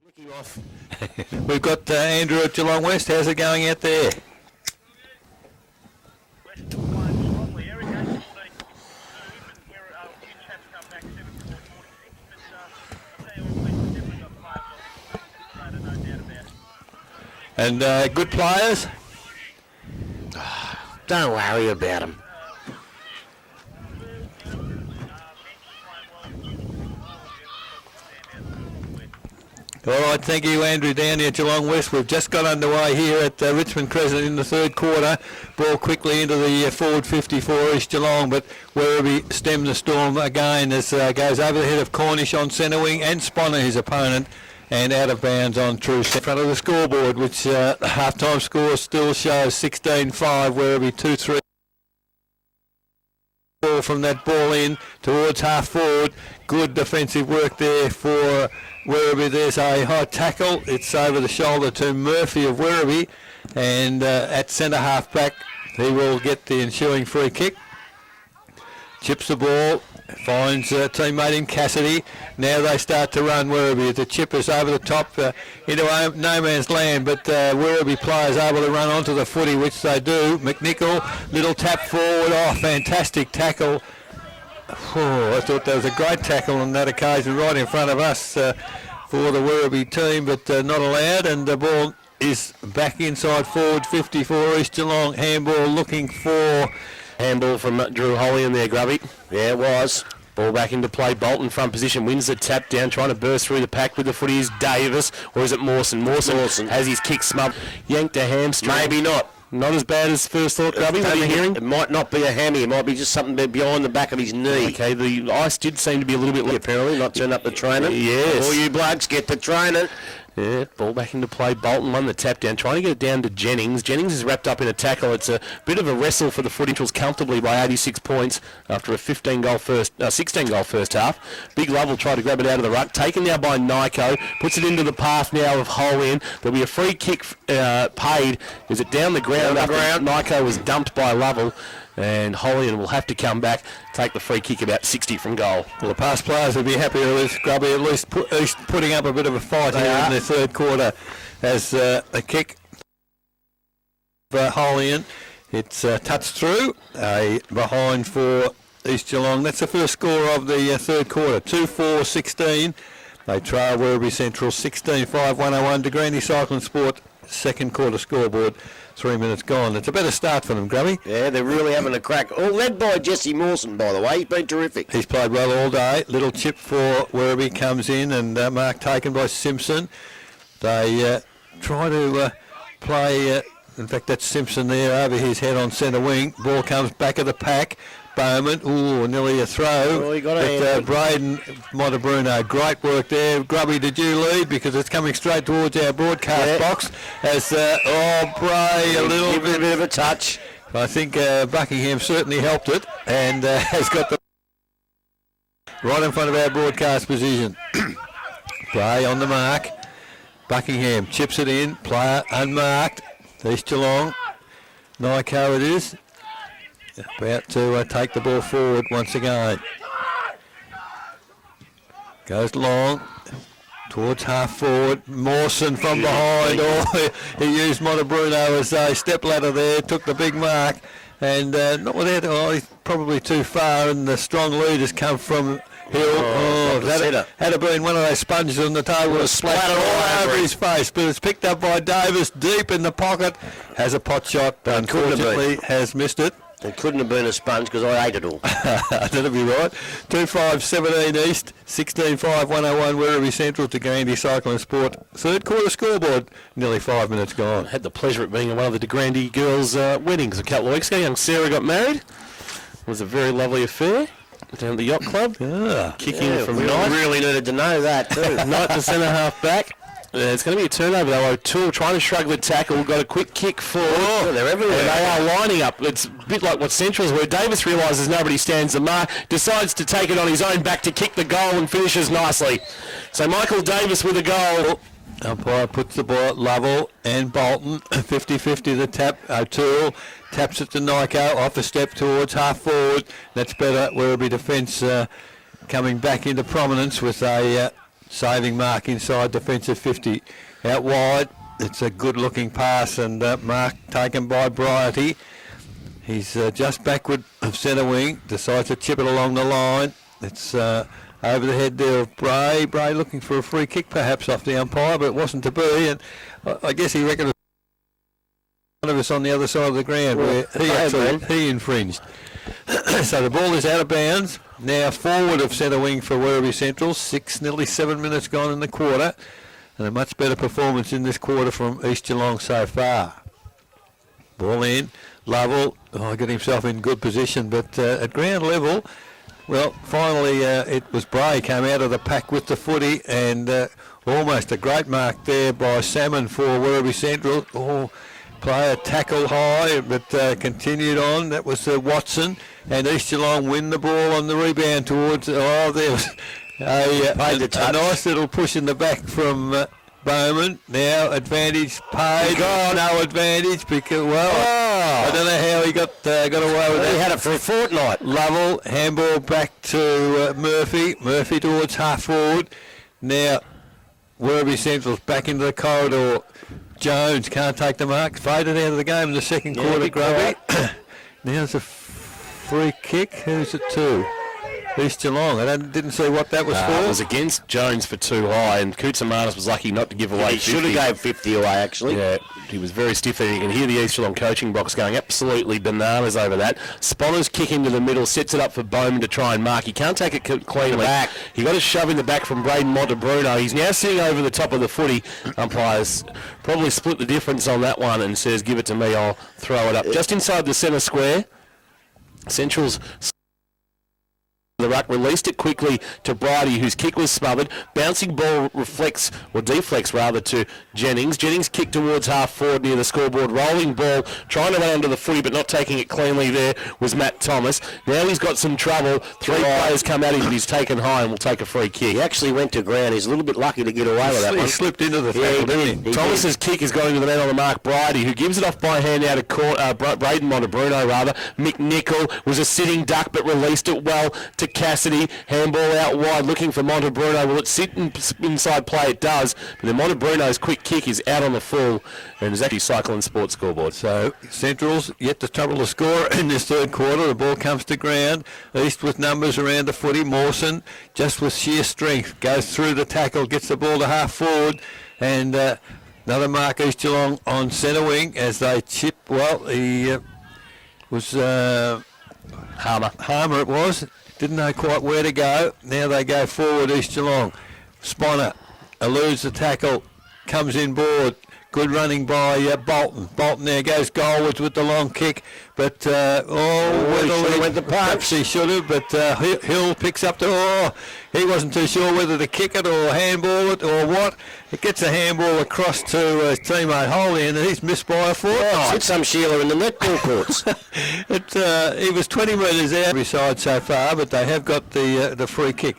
Rookie off. We've got Andrew at Geelong West. How's it going out there? And good players? Don't worry about them. All right, thank you, Andrew, down here at Geelong West. We've just got underway here at Richmond Crescent in the third quarter. Ball quickly into the forward 54 East Geelong, but Werribee stemmed the storm again as goes over the head of Cornish on centre wing and Sponner, his opponent, and out of bounds on true centre. In front of the scoreboard, which the half-time score still shows 16-5, Werribee 2-3. From that ball in towards half forward. Good defensive work there for Werribee. There's a high tackle. It's over the shoulder to Murphy of Werribee, and at centre half back he will get the ensuing free kick. Chips the ball, finds a teammate in Cassidy. Now they start to run Werribee. The chip is over the top into no man's land, but Werribee players able to run onto the footy, which they do. McNichol, little tap forward. Oh, fantastic tackle. Oh, I thought that was a great tackle on that occasion right in front of us for the Werribee team, but not allowed, and the ball is back inside forward 54 East Geelong. Handball looking for... Handball from Drew Holly in there, Grubby. Yeah, it was. Ball back into play. Bolton front position, wins the tap down, trying to burst through the pack with the footy. Is Davis, or is it Mawson? Mawson has his kick smubbed. Yanked a hamstring. Maybe not. Not as bad as first thought, Grubby. What are you hearing? It might not be a hammy. It might be just something behind the back of his knee. Okay, the ice did seem to be a little bit... Apparently, not turn up the training. Yes. All you blokes get the training. Yeah, ball back into play. Bolton won the tap down, trying to get it down to Jennings. Jennings is wrapped up in a tackle. It's a bit of a wrestle for the Footy-Neutrals comfortably by 86 points after a 16-goal first half. Big Love will try to grab it out of the ruck. Taken now by Nyko. Puts it into the path now of Hole-in. There'll be a free kick paid. Is it down the ground? Nyko was dumped by Lovell. And Hole-in will have to come back, take the free kick about 60 from goal. Well, the past players would be happy with Grubby at least putting up a bit of a fight here in the third quarter as a kick for Hole-in. It's touched through, a behind for East Geelong. That's the first score of the third quarter, 2-4-16. They trail Werribee Central 16-5-101 to Grandy Cycling Sport. Second quarter scoreboard, 3 minutes gone. It's a better start for them, Grubby. Yeah, they're really having a crack. All led by Jesse Mawson, by the way. He's been terrific. He's played well all day. Little chip for Werribee comes in, and mark taken by Simpson. They try to play, in fact, that's Simpson there over his head on centre wing. Ball comes back of the pack. Bowman, nearly a throw. Oh, he got a Braden Montebrunno, great work there. Grubby, did you lead? Because it's coming straight towards our broadcast box. As, Bray, a little bit of a touch. I think Buckingham certainly helped it and has got the right in front of our broadcast position. Bray on the mark. Buckingham chips it in. Player unmarked. East Geelong. Nyko it is. About to take the ball forward once again. Goes long towards half forward. Mawson from behind. He used Montebrunno as a step ladder there. Took the big mark. And not without, he's probably too far. And the strong lead has come from Hill. Had it been one of those sponges on the table, would have splattered all over his face. But it's picked up by Davis deep in the pocket. Has a pot shot, but unfortunately has missed it. It couldn't have been a sponge because I ate it all. That'll be right. 2-5-17 East, 16-5-101 Werribee Central to Grandy Cycling Sport. Third quarter scoreboard, nearly 5 minutes gone. I had the pleasure of being at one of the De Grandy girls' weddings a couple of weeks ago. Young Sarah got married. It was a very lovely affair down at the yacht club. Kicking from Knight. Really needed to know that too. Knight to centre half back. It's going to be a turnover though. O'Toole trying to shrug the tackle. Got a quick kick forward. They're everywhere. They are lining up. It's a bit like what Central's were. Davis realises nobody stands the mark. Decides to take it on his own back to kick the goal and finishes nicely. So Michael Davis with a goal. Umpire puts the ball at Lovell and Bolton. 50-50 the tap. O'Toole taps it to Nyko. Off a step towards half forward. That's better. Werribee defence coming back into prominence with a saving mark inside defensive 50. Out wide, it's a good-looking pass, and mark taken by Bryety. He's just backward of centre wing, decides to chip it along the line. It's over the head there of Bray. Bray looking for a free kick perhaps off the umpire, but it wasn't to be, and I guess he reckoned one of us on the other side of the ground where he infringed. So the ball is out of bounds. Now forward of centre wing for Werribee Central. Nearly 7 minutes gone in the quarter. And a much better performance in this quarter from East Geelong so far. Ball in. Lovell got himself in good position, but at ground level, well, finally it was Bray came out of the pack with the footy, and almost a great mark there by Salmon for Werribee Central. Player tackle high, but continued on. That was Watson, and East Geelong win the ball on the rebound towards. There was a nice little push in the back from Bowman. Now advantage paid. No advantage because I don't know how he got away with that. He had it for a fortnight. Lovell handball back to Murphy. Murphy towards half forward. Now Werribee Central's back into the corridor. Jones can't take the mark. Faded out of the game in the second quarter, Grubby. Now there's a free kick. Who's it to? East Geelong. I didn't see what that was for. It was against Jones for too high, and Koutsamanis was lucky not to give away 50. He should have gave 50 away, actually. Yeah, he was very stiff there. You can hear the East Geelong coaching box going absolutely bananas over that. Sponner's kick into the middle, sets it up for Bowman to try and mark. He can't take it cleanly. Back. He got a shove in the back from Braden Montebruno. He's now sitting over the top of the footy. Umpires probably split the difference on that one and says, give it to me, I'll throw it up. Just inside the centre square, Central's the ruck, released it quickly to Bridie, whose kick was smothered. Bouncing ball deflects rather to Jennings. Jennings kicked towards half forward near the scoreboard. Rolling ball, trying to run under the footy but not taking it cleanly there was Matt Thomas. Now he's got some trouble. Three players come at him, but he's taken high and will take a free kick. He actually went to ground. He's a little bit lucky to get away with that one. He slipped into the tackle, didn't he? Thomas's kick is going to the man on the mark, Bridie, who gives it off by hand out of Braden Montebruno rather. McNichol was a sitting duck but released it well to Cassidy. Handball out wide looking for Montebruno. Will it sit inside play? It does. But then Montebruno's quick kick is out on the full and is actually cycling sports scoreboard. So Central's yet to trouble the score in this third quarter. The ball comes to ground. East with numbers around the footy. Mawson just with sheer strength goes through the tackle, gets the ball to half forward, and another mark East Geelong on centre wing as they chip. Well, he was Harmer it was. Didn't know quite where to go. Now they go forward, East Geelong. Sponner eludes the tackle, comes in board. Good running by Bolton. Bolton there goes goalwards with the long kick, but he went the perhaps he should have, but Hill picks up he wasn't too sure whether to kick it or handball it or what. It gets a handball across to his teammate Holly, and he's missed by a fortnight. Hit some Sheila in the netball courts. He was 20 metres out every side so far, but they have got the free kick.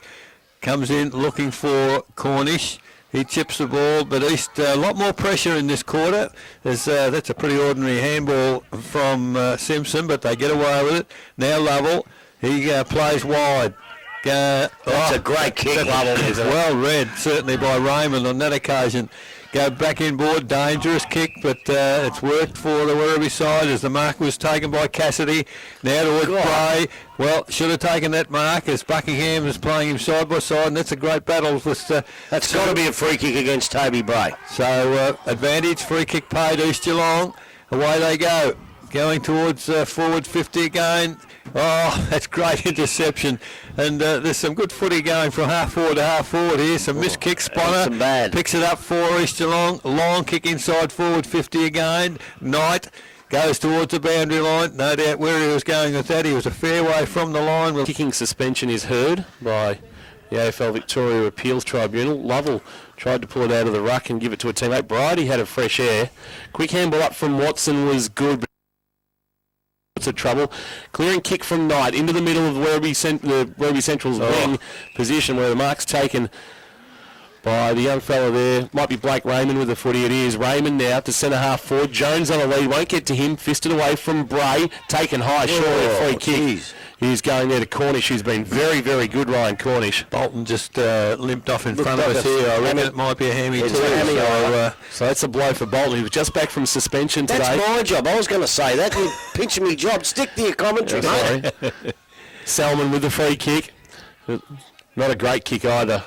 Comes in looking for Cornish. He chips the ball, but East a lot more pressure in this quarter. That's a pretty ordinary handball from Simpson, but they get away with it. Now Lovell, he plays wide. That's a great kick, Lovell. Well read, certainly by Raymond on that occasion. Go back in board, dangerous kick, but it's worked for the Werribee side as the mark was taken by Cassidy. Now towards Bray. Well, should have taken that mark as Buckingham is playing him side by side, and that's a great battle with. That's got to be a free kick against Toby Bray. So advantage, free kick paid East Geelong. Away they go. Going towards forward 50 again. Oh, that's great interception. And there's some good footy going from half forward to half forward here. Some missed kicks. Sponner picks it up for East Geelong. Long kick inside forward 50 again. Knight goes towards the boundary line. No doubt where he was going with that. He was a fair way from the line. Kicking suspension is heard by the AFL Victoria Appeals Tribunal. Lovell tried to pull it out of the ruck and give it to a teammate. Bridie had a fresh air. Quick handball up from Watson was good. Of trouble. Clearing kick from Knight into the middle of Werribee Central's wing position where the mark's taken by the young fella there. Might be Blake Raymond with the footy. It is Raymond now to centre half forward. Jones on a lead, won't get to him. Fisted away from Bray, taken high, surely a free kick. He's going there to Cornish, who's been very, very good, Ryan Cornish. Bolton just limped off in front of us here. I reckon it might be a hammy too. So that's a blow for Bolton. He was just back from suspension today. That's my job. I was going to say that. You're pinching me job. Stick to your commentary, mate. Sorry. Selman with the free kick. Not a great kick either.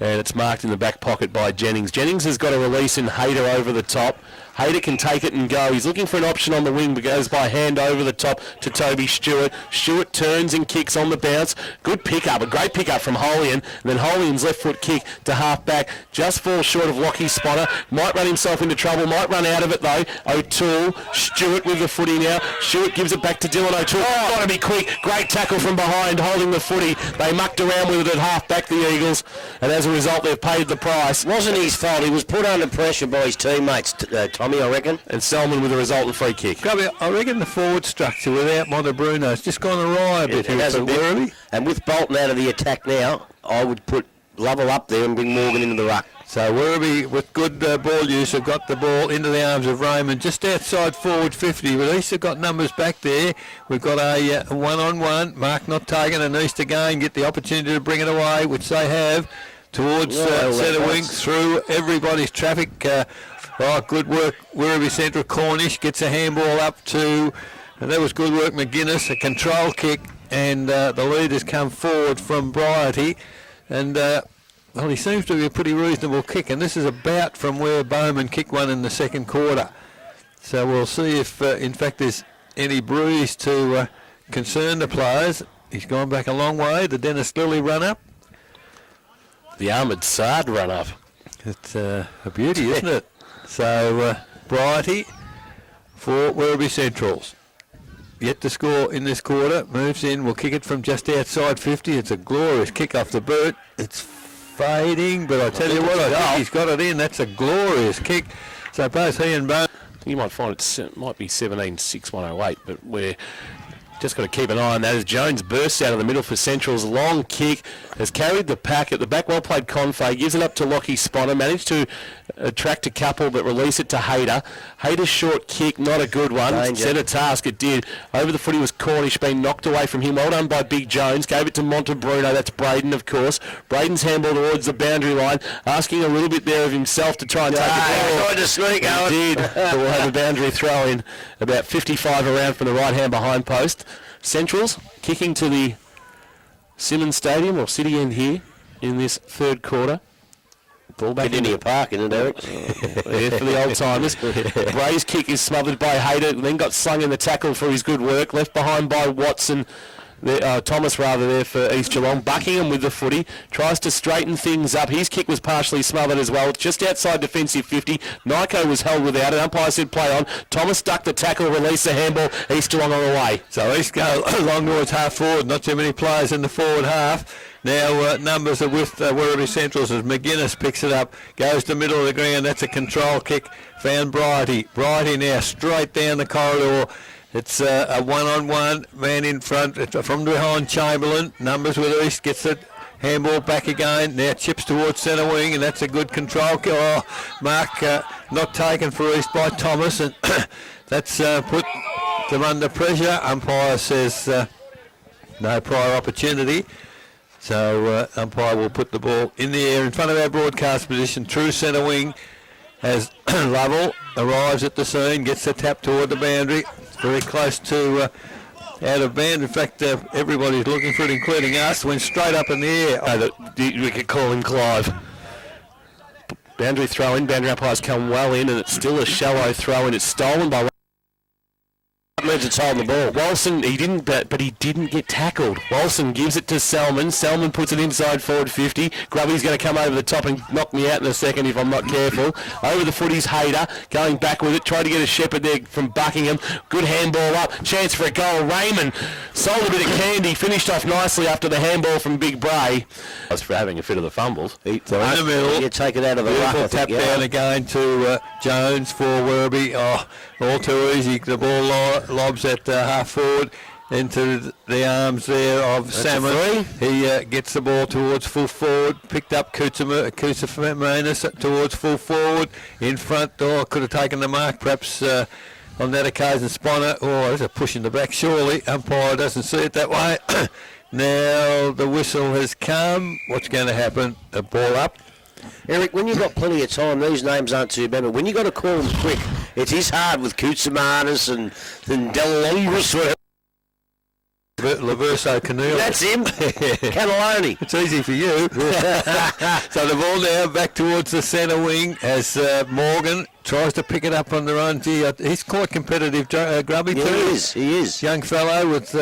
And it's marked in the back pocket by Jennings. Jennings has got a release in Hayter over the top. Hayter can take it and go. He's looking for an option on the wing, but goes by hand over the top to Toby Stewart. Stewart turns and kicks on the bounce. Good pick-up, a great pick-up from Holian. And then Holian's left foot kick to half-back. Just falls short of Lockie's spotter. Might run himself into trouble. Might run out of it, though. O'Toole. Stewart with the footy now. Stewart gives it back to Dylan O'Toole. Got to be quick. Great tackle from behind, holding the footy. They mucked around with it at half-back, the Eagles. And as a result, they've paid the price. Wasn't his fault. He was put under pressure by his teammates, Tommy, I reckon. And Selman with a resultant free kick. I reckon the forward structure without Montebruno's just gone awry a bit here for Werribee. And with Bolton out of the attack now, I would put Lovell up there and bring Morgan into the ruck. So Werribee, with good ball use, have got the ball into the arms of Raymond, just outside forward 50. But East have got numbers back there. We've got a one-on-one. Mark not taken, and East again get the opportunity to bring it away, which they have, towards centre wing through everybody's traffic. Good work, Werribee Central. Cornish gets a handball up to, and that was good work, McGuinness, a control kick, and the lead has come forward from Brighty, and he seems to be a pretty reasonable kick, and this is about from where Bowman kicked one in the second quarter. So we'll see if, in fact, there's any bruise to concern the players. He's gone back a long way, the Dennis Lilly run-up. The Ahmed Saad run-up. It's a beauty, isn't it? So, Brighty for Werribee Centrals. Yet to score in this quarter. Moves in, will kick it from just outside 50. It's a glorious kick off the boot. It's fading, but I tell you what, I think he's got it in. That's a glorious kick. So both he and Bone. You might find it might be 17-6-108, but we're just got to keep an eye on that as Jones bursts out of the middle for Central's long kick, has carried the pack at the back, well played Confay, gives it up to Lockie Spotter, managed to attract a couple but release it to Hayter. Hayter's short kick, not a good one. Danger. Set a task, it did. Over the footy was Cornish, being knocked away from him. Well done by Big Jones, gave it to Montebruno, that's Braden of course. Braden's handball towards the boundary line, asking a little bit there of himself to try and take it down. Tried to sneak out. He did, but we'll have a boundary throw in about 55 around from the right hand behind post. Centrals kicking to the Simmons Stadium or City End here in this third quarter. Ball back into your park, isn't it, Eric? Yeah, for the old timers. Bray's kick is smothered by Hayter, then got slung in the tackle for his good work. Left behind by Watson. Thomas rather there for East Geelong. Buckingham with the footy, tries to straighten things up. His kick was partially smothered as well. Just outside defensive 50. Nyko was held without it. Umpire said play on. Thomas ducked the tackle, released the handball. East Geelong on the way. So East go along towards half forward. Not too many players in the forward half. Now numbers are with Werribee Centrals as McGuinness picks it up, goes to the middle of the ground. That's a control kick. Found Brighty. Brighty now straight down the corridor. It's a one-on-one, man in front from behind Chamberlain. Numbers with East, gets it, handball back again. Now chips towards centre wing, and that's a good control kill. Oh, Mark not taken for East by Thomas, and that's put them under pressure. Umpire says no prior opportunity. So umpire will put the ball in the air in front of our broadcast position, true centre wing, as Lovell arrives at the scene, gets the tap toward the boundary. Very close to out of band. In fact, everybody's looking for it, including us. Went straight up in the air. We could call him Clive. Boundary throw in. Boundary umpires come well in, and it's still a shallow throw in. It's stolen by. Means it's holding the ball. Wilson, he didn't, but he didn't get tackled. Wilson gives it to Selman. Selman puts it inside forward 50. Grubby's going to come over the top and knock me out in a second if I'm not careful. Over the footy's Hayter, going back with it. Tried to get a shepherd there from Buckingham. Good handball up. Chance for a goal. Raymond sold a bit of candy. Finished off nicely after the handball from Big Bray. That's for having a fit of the fumbles. In the middle. You take it out of the ruck. Tap down again to Jones for Werribee. Oh, all too easy. The ball lobs at half forward into the arms there of Salmon. He gets the ball towards full forward, picked up Koutsamanus towards full forward, in front. Could have taken the mark perhaps on that occasion. Sponner, there's a push in the back, surely. Umpire doesn't see it that way. Now the whistle has come. What's going to happen? A ball up. Eric, when you've got plenty of time, these names aren't too bad, but when you've got to call them quick, it is hard with Koutsamanus and Delongris, whatever. Laverso Canelo. That's him. Cannelloni. It's easy for you. So the ball now back towards the centre wing as Morgan tries to pick it up on the run. Gee, he's quite competitive, Grubby, too. He is. Young fellow with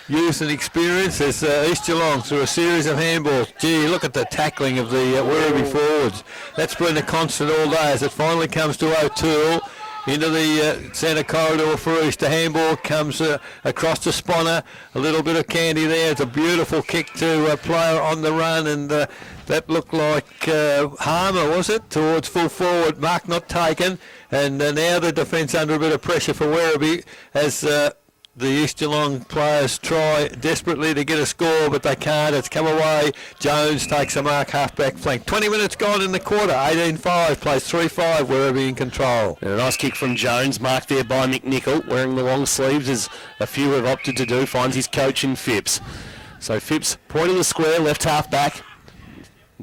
youth and experience as East Geelong through a series of handballs. Gee, look at the tackling of the Werribee forwards. That's been a constant all day as it finally comes to O'Toole. Into the centre corridor for East. The handball comes across to Sponner. A little bit of candy there. It's a beautiful kick to a player on the run, and that looked like Harmer, was it? Towards full forward. Mark not taken. And now the defence under a bit of pressure for Werribee as the East Geelong players try desperately to get a score, but they can't. It's come away. Jones takes a mark, half-back flank. 20 minutes gone in the quarter. 18-5, plays 3-5, Werribee in control. And a nice kick from Jones, marked there by McNichol, wearing the long sleeves, as a few have opted to do, finds his coach in Phipps. So Phipps, point of the square, left half-back.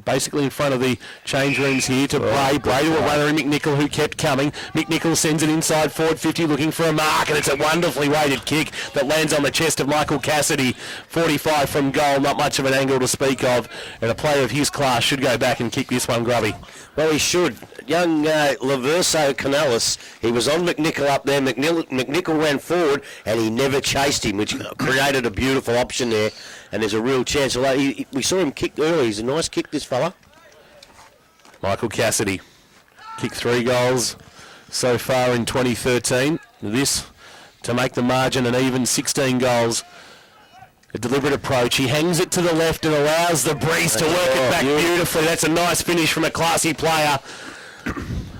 Basically in front of the change rooms here to Bray. Bray to a runner in McNichol who kept coming. McNichol sends it inside forward 50 looking for a mark, and it's a wonderfully weighted kick that lands on the chest of Michael Cassidy. 45 from goal, not much of an angle to speak of, and a player of his class should go back and kick this one, Grubby. Well, he should. Young Laverso Canales, he was on McNichol up there. McNichol ran forward and he never chased him, which created a beautiful option there. And there's a real chance. We saw him kick early. He's a nice kick, this fella. Michael Cassidy kicked 3 goals so far in 2013. This to make the margin an even 16 goals. A deliberate approach. He hangs it to the left and allows the breeze to work it back beautifully. That's a nice finish from a classy player.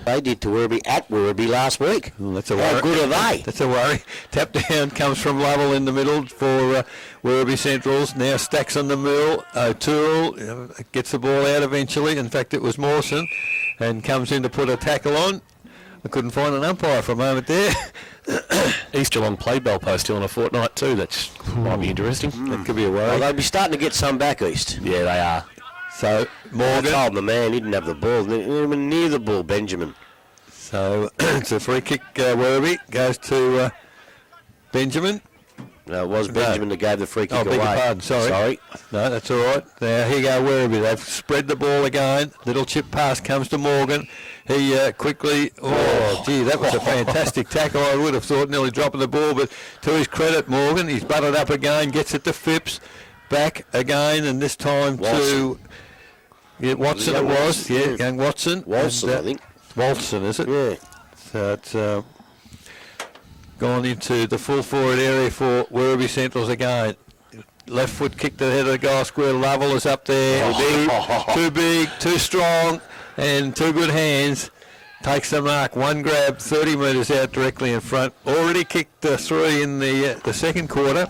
They did to Werribee at Werribee last week. That's a worry. How good are they? That's a worry. Tap down comes from Lovell in the middle for Werribee Centrals. Now stacks on the mill. O'Toole gets the ball out eventually. In fact, it was Mawson, and comes in to put a tackle on. I couldn't find an umpire for a moment there. East Geelong played Belpo still in a fortnight too. That might be interesting. That could be a worry. Well, they'll be starting to get some back, East. Yeah, they are. So Morgan. I told the man he didn't have the ball. He didn't even near the ball, Benjamin. So it's a free kick. Werribee goes to Benjamin. No, it was Benjamin that gave the free kick away. Beg your pardon, sorry. No, that's all right. Now here you go Werribee. They've spread the ball again. Little chip pass comes to Morgan. He quickly, gee, that was a fantastic tackle. I would have thought nearly dropping the ball, but to his credit, Morgan, he's butted up again, gets it to Phipps, back again, and this time to Watson it was. Yeah, young Watson. Watson, I think. Walson, is it? Yeah. So it's gone into the full forward area for Werribee Centrals again. Left foot kick to the head of the goal square. Lovell is up there. Too big, too strong, and too good hands. Takes the mark. One grab, 30 metres out directly in front. Already kicked 3 in the second quarter.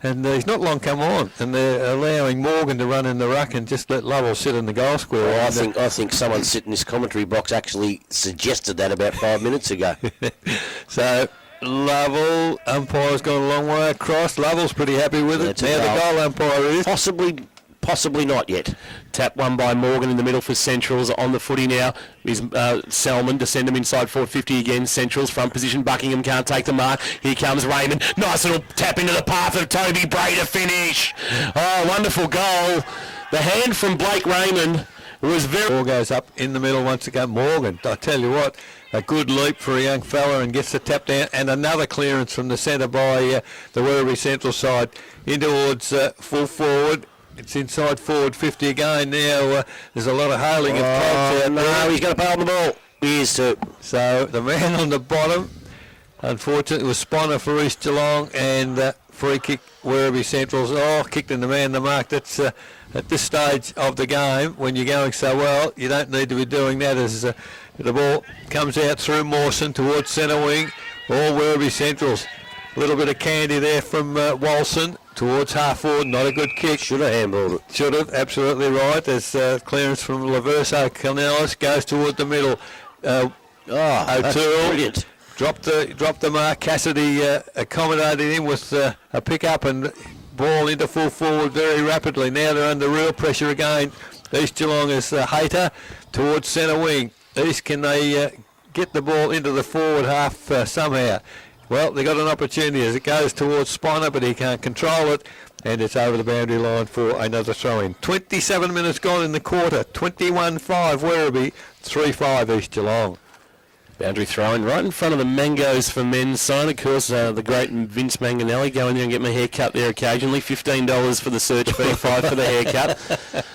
And he's not long come on, and they're allowing Morgan to run in the ruck and just let Lovell sit in the goal square. Well, I think someone sitting in this commentary box actually suggested that about 5 minutes ago. So Lovell, umpire's gone a long way across. Lovell's pretty happy with it. Now the goal umpire is Possibly not yet. Tap one by Morgan in the middle for Centrals. On the footy now is Selman to send him inside 450 again. Centrals front position. Buckingham can't take the mark. Here comes Raymond. Nice little tap into the path of Toby Bray to finish. Oh, wonderful goal. The hand from Blake Raymond was very... Ball goes up in the middle once again. Morgan, I tell you what, a good leap for a young fella, and gets the tap down, and another clearance from the centre by the Werribee Central side in towards full forward. It's inside forward 50 again now. There's a lot of hailing of cabs out there. No, he's going to pay on the ball. He is too. So the man on the bottom, unfortunately, was Sponner for East Geelong, and free kick Werribee Centrals. Kicked in the man the mark. That's at this stage of the game, when you're going so well, you don't need to be doing that. As the ball comes out through Mawson towards centre wing. All Werribee Centrals. A little bit of candy there from Walson. towards half forward. Not a good kick. Should have handballed it. Should have, absolutely right. There's clearance from Laverso Canellis, goes toward the middle. That's O'Toole brilliant. dropped the mark. Cassidy accommodated him with a pick-up and ball into full forward very rapidly. Now they're under real pressure again. East Geelong is Hayter towards centre wing. East, can they get the ball into the forward half somehow? Well, they got an opportunity as it goes towards Spiner, but he can't control it, and it's over the boundary line for another throw-in. 27 minutes gone in the quarter. 21-5 Werribee, 3-5 East Geelong. Boundary throw-in right in front of the Mangoes for men's side. Of course, the great Vince Manganelli. Go in there and get my hair cut there occasionally. $15 for the search fee, $5 for the haircut.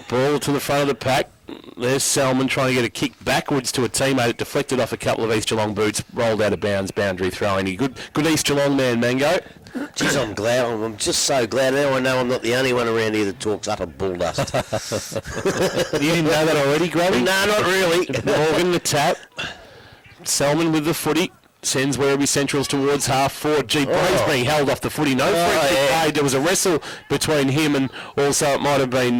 Ball to the front of the pack. There's Selman trying to get a kick backwards to a teammate. It deflected off a couple of East Geelong boots, rolled out of bounds, boundary throw-in. Good East Geelong man, Mango. Geez, I'm glad. I'm just so glad now I know I'm not the only one around here that talks utter bull dust. You didn't know that already, Grubby? No, not really. Morgan the tap. Selman with the footy. Sends Werribee Centrals towards half forward. He's being held off the footy. No free kick paid. There was a wrestle between him and also it might have been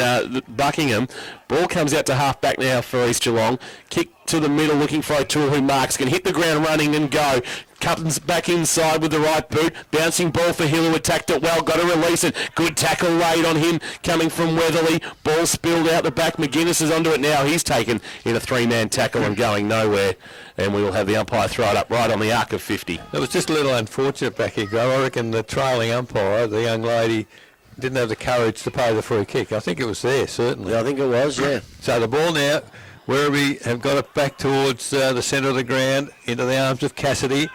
Buckingham. Ball comes out to half back now for East Geelong. Kick to the middle looking for O'Toole who marks. Can hit the ground running and go. Cuttons back inside with the right boot. Bouncing ball for Hill who attacked it well. Got to release it. Good tackle laid on him coming from Weatherly. Ball spilled out the back. McGuinness is onto it now. He's taken in a three-man tackle and going nowhere. And we will have the umpire throw it up right on the arc of 50. It was just a little unfortunate back here, Grub. I reckon the trailing umpire, the young lady, didn't have the courage to pay the free kick. I think it was there, certainly. Yeah, I think it was, yeah. So the ball now, Werribee have got it back towards the centre of the ground, into the arms of Cassidy.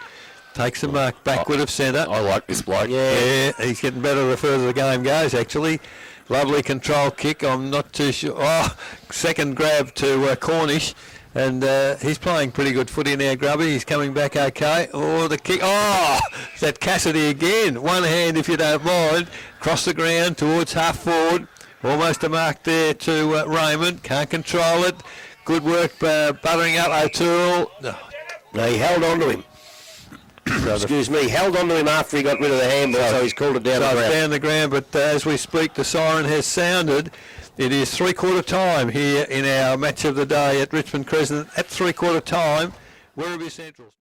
Takes the mark backward of centre. I like this bloke. Yeah, he's getting better the further the game goes, actually. Lovely control kick. I'm not too sure. Second grab to Cornish. And he's playing pretty good footy now, Grubby. He's coming back okay. The kick. That Cassidy again. One hand, if you don't mind. Across the ground towards half forward. Almost a mark there to Raymond. Can't control it. Good work buttering up O'Toole. No, he held on to him. Excuse me, held on to him after he got rid of the handball, so he's called it down the ground. Down the ground, but as we speak, the siren has sounded. It is three-quarter time here in our match of the day at Richmond Crescent. At three-quarter time, Werribee Central.